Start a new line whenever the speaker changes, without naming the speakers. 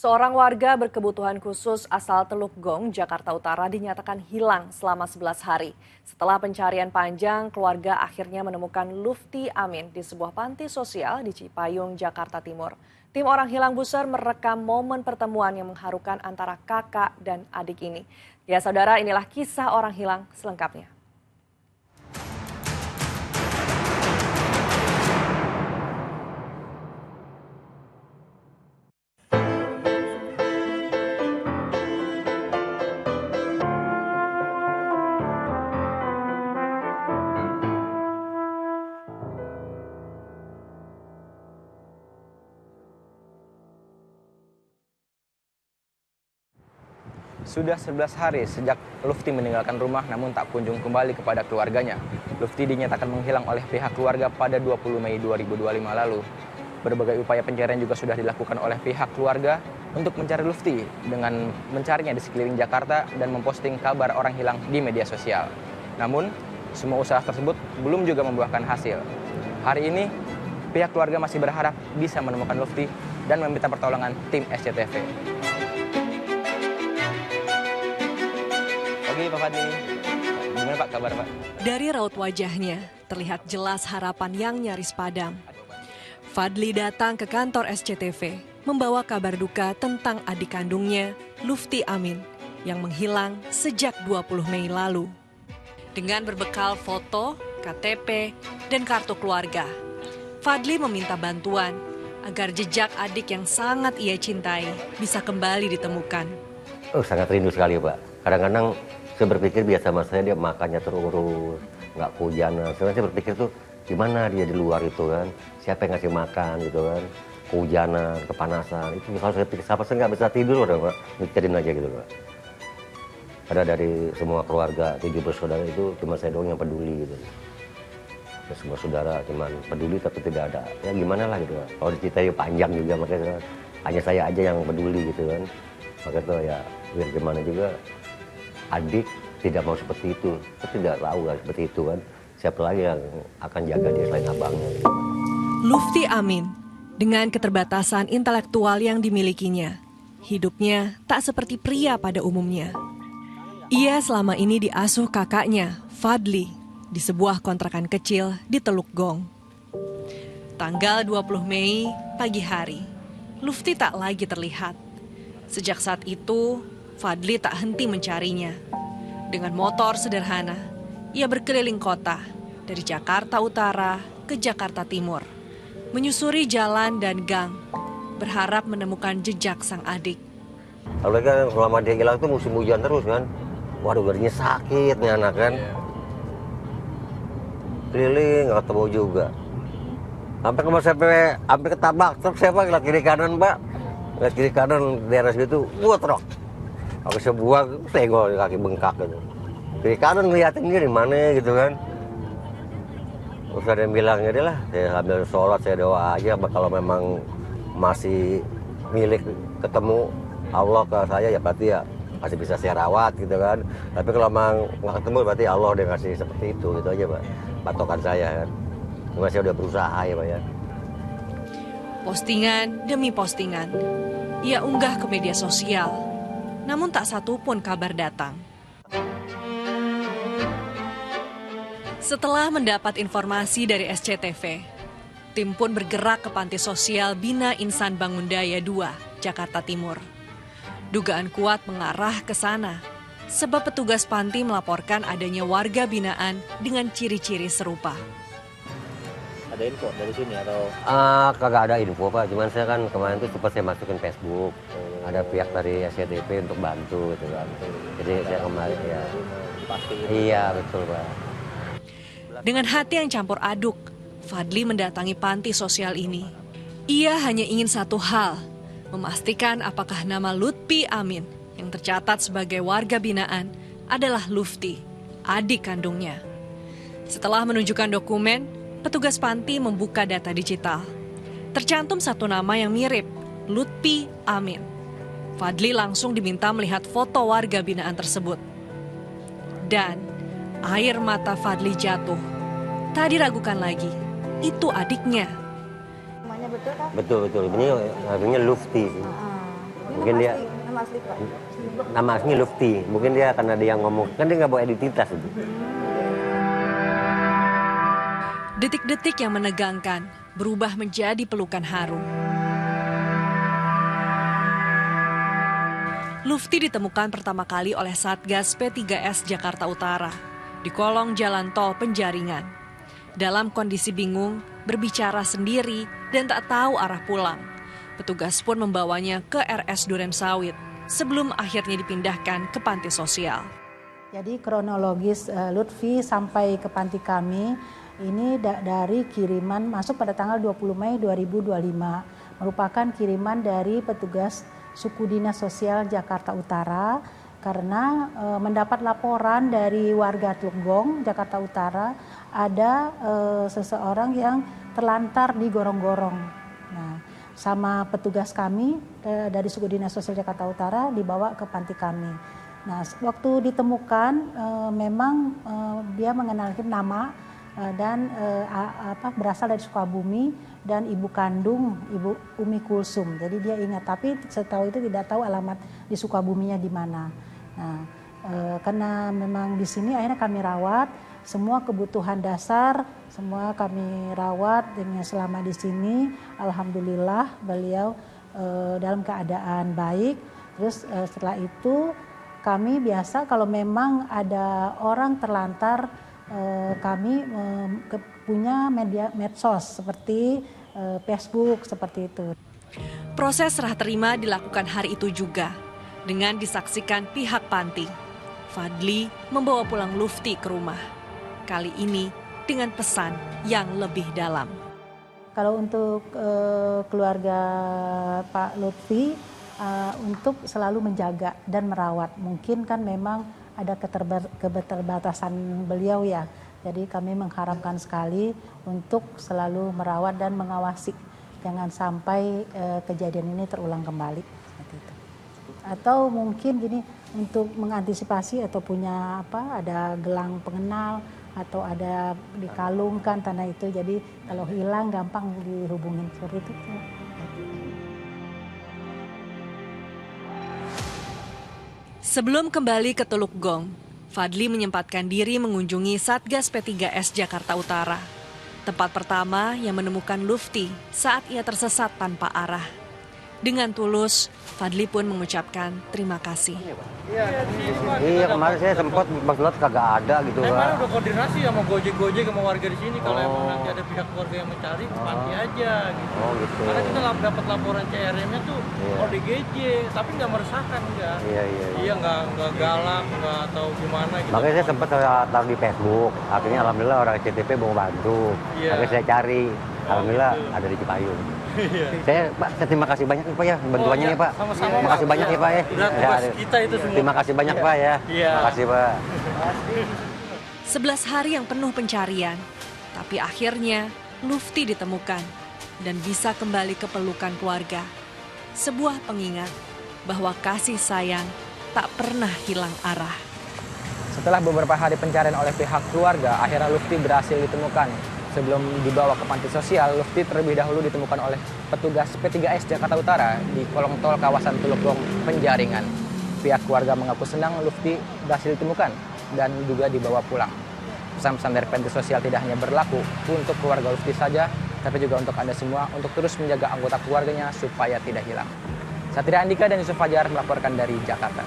Seorang warga berkebutuhan khusus asal Teluk Gong, Jakarta Utara dinyatakan hilang selama 11 hari. Setelah pencarian panjang, keluarga akhirnya menemukan Lufti Amin di sebuah panti sosial di Cipayung, Jakarta Timur. Tim orang hilang Buser merekam momen pertemuan yang mengharukan antara kakak dan adik ini. Ya saudara, inilah kisah orang hilang selengkapnya.
Sudah 11 hari sejak Lufti meninggalkan rumah namun tak kunjung kembali kepada keluarganya. Lufti dinyatakan menghilang oleh pihak keluarga pada 20 Mei 2025 lalu. Berbagai upaya pencarian juga sudah dilakukan oleh pihak keluarga untuk mencari Lufti dengan mencarinya di sekeliling Jakarta dan memposting kabar orang hilang di media sosial. Namun, semua usaha tersebut belum juga membuahkan hasil. Hari ini, pihak keluarga masih berharap bisa menemukan Lufti dan meminta pertolongan tim SCTV. Pagi Pak Fadli, gimana Pak kabar Pak?
Dari raut wajahnya terlihat jelas harapan yang nyaris padam. Fadli datang ke kantor SCTV membawa kabar duka tentang adik kandungnya, Lufti Amin, yang menghilang sejak 20 Mei lalu. Dengan berbekal foto, KTP, dan kartu keluarga, Fadli meminta bantuan agar jejak adik yang sangat ia cintai bisa kembali ditemukan.
Sangat rindu sekali Pak. Kadang-kadang saya berpikir biasa sama saya dia makannya terurus, nggak kehujanan. Sebenarnya saya berpikir tuh gimana dia di luar itu kan, siapa yang ngasih makan gitu kan, kehujanan, kepanasan. Itu kalau saya pikir siapa saya nggak bisa tidur udah Pak, mikirin aja gitu Pak. Ada dari semua keluarga 7 bersaudara itu cuma saya doang yang peduli gitu. Dan semua saudara cuma peduli tapi tidak ada. Ya gimana lah gitu Pak. Kalau diceritain panjang juga makanya hanya saya aja yang peduli gitu kan. Makanya tuh ya biar gimana juga. Adik tidak mau seperti itu, saya tidak tahu kan seperti itu kan. Siapa lagi yang akan jaga dia selain abangnya.
Lufti Amin, dengan keterbatasan intelektual yang dimilikinya, hidupnya tak seperti pria pada umumnya. Ia selama ini diasuh kakaknya, Fadli, di sebuah kontrakan kecil di Teluk Gong. Tanggal 20 Mei, pagi hari, Lufti tak lagi terlihat. Sejak saat itu, Fadli tak henti mencarinya. Dengan motor sederhana, ia berkeliling kota dari Jakarta Utara ke Jakarta Timur, menyusuri jalan dan gang, berharap menemukan jejak sang adik.
Kalau kan selama dia hilang tuh musim hujan terus kan, waduh badannya sakit nih anak kan. Keliling nggak ketemu juga. Sampai ketabak truk siapa ngeliat kiri kanan Pak, ngeliat kiri kanan daerah situ, buat truk. Aku sebuah senggol kaki bengkak gitu. Kiri kanan ngeliatin dia di mana gitu kan. Terus ada yang bilang ya lah, saya sambil sholat saya doa aja kalau memang masih milik ketemu Allah ke saya ya berarti ya masih bisa saya rawat gitu kan. Tapi kalau memang nggak ketemu berarti Allah udah ngasih seperti itu gitu aja Pak. Patokan saya kan. Cuma saya udah berusaha ya Pak ya.
Postingan demi postingan, ia unggah ke media sosial. Namun tak satu pun kabar datang. Setelah mendapat informasi dari SCTV, tim pun bergerak ke panti sosial Bina Insan Bangundaya 2, Jakarta Timur. Dugaan kuat mengarah ke sana, sebab petugas panti melaporkan adanya warga binaan dengan ciri-ciri serupa.
Ada info dari sini atau?
Kagak ada info Pak, cuman saya kan kemarin tuh sempat saya masukin Facebook. Ada pihak dari SCTV untuk bantu gitu kan. Jadi saya kemarin ya. Iya betul Pak.
Dengan hati yang campur aduk, Fadli mendatangi panti sosial ini. Ia hanya ingin satu hal, memastikan apakah nama Lutfi Amin yang tercatat sebagai warga binaan adalah Lufti, adik kandungnya. Setelah menunjukkan dokumen, petugas panti membuka data digital. Tercantum satu nama yang mirip, Lutfi Amin. Fadli langsung diminta melihat foto warga binaan tersebut. Dan air mata Fadli jatuh. Tak diragukan lagi, itu adiknya.
Namanya betul kan?
Betul. Ini artinya Lufti.
Ini
Mungkin dia
nama asli Pak.
nama aslinya Lufti. Mungkin dia karena dia ngomong kan dia nggak bawa identitas itu.
Detik-detik yang menegangkan berubah menjadi pelukan haru. Lufti ditemukan pertama kali oleh Satgas P3S Jakarta Utara di kolong jalan tol Penjaringan. Dalam kondisi bingung, berbicara sendiri dan tak tahu arah pulang. Petugas pun membawanya ke RS Durensawit sebelum akhirnya dipindahkan ke panti sosial.
Jadi kronologis Lutfi sampai ke panti kami ini dari kiriman masuk pada tanggal 20 Mei 2025. Merupakan kiriman dari petugas Suku Dinas Sosial Jakarta Utara karena mendapat laporan dari warga Teluk Gong, Jakarta Utara, ada seseorang yang terlantar di gorong-gorong. Nah, sama petugas kami dari Suku Dinas Sosial Jakarta Utara dibawa ke panti kami. Nah, waktu ditemukan memang dia mengenalkan nama dan berasal dari Sukabumi dan ibu kandung Ibu Umi Kulsum. Jadi dia ingat, tapi setahu itu tidak tahu alamat di Sukabuminya di mana. Nah, karena memang di sini akhirnya kami rawat semua kebutuhan dasar, semua kami rawat dengan selama di sini. Alhamdulillah beliau dalam keadaan baik. Terus setelah itu kami biasa kalau memang ada orang terlantar, kami punya media medsos seperti Facebook seperti itu.
Proses serah terima dilakukan hari itu juga dengan disaksikan pihak panti. Fadli membawa pulang Lufti ke rumah. Kali ini dengan pesan yang lebih dalam.
Kalau untuk keluarga Pak Lutfi, untuk selalu menjaga dan merawat. Mungkin kan memang ada keterbatasan beliau ya. Jadi kami mengharapkan sekali untuk selalu merawat dan mengawasi. Jangan sampai kejadian ini terulang kembali. Seperti itu. Atau mungkin gini, untuk mengantisipasi atau punya ada gelang pengenal atau ada dikalungkan tanah itu. Jadi kalau hilang gampang dihubungin seperti itu.
Sebelum kembali ke Teluk Gong, Fadli menyempatkan diri mengunjungi Satgas P3S Jakarta Utara. Tempat pertama yang menemukan Lufti saat ia tersesat tanpa arah. Dengan tulus, Fadli pun mengucapkan terima kasih.
Iya, kemarin saya sempat pas lihat kagak ada gitu kan.
Kemarin udah koordinasi sama Gojek sama warga di sini. Kalau emang nanti ada pihak keluarga yang mencari, panti aja gitu.
Oh gitu.
Karena kita dapat laporan CRM-nya tuh ODGJ, tapi nggak meresahkan enggak. Iya, nggak galak, nggak tahu gimana gitu.
Makanya saya sempat taruh di Facebook. Akhirnya alhamdulillah orang CTP mau bantu. Akhirnya saya cari. Alhamdulillah ada di Cipayung. Saya terima kasih banyak Pak ya bantuannya ya Pak.
Sama-sama.
Terima kasih banyak ya Pak ya.
Udah tugas kita itu semua.
Terima kasih banyak Pak ya. Terima kasih Pak.
11 hari yang penuh pencarian, tapi akhirnya Lufti ditemukan dan bisa kembali ke pelukan keluarga. Sebuah pengingat bahwa kasih sayang tak pernah hilang arah.
Setelah beberapa hari pencarian oleh pihak keluarga, akhirnya Lufti berhasil ditemukan. Sebelum dibawa ke panti sosial, Lufti terlebih dahulu ditemukan oleh petugas P3S Jakarta Utara di kolong tol kawasan Teluk Gong, Penjaringan. Pihak keluarga mengaku senang Lufti berhasil ditemukan dan juga dibawa pulang. Pesan-pesan dari panti sosial tidak hanya berlaku untuk keluarga Lufti saja, tapi juga untuk Anda semua untuk terus menjaga anggota keluarganya supaya tidak hilang. Satria Andika dan Yusuf Fajar melaporkan dari Jakarta.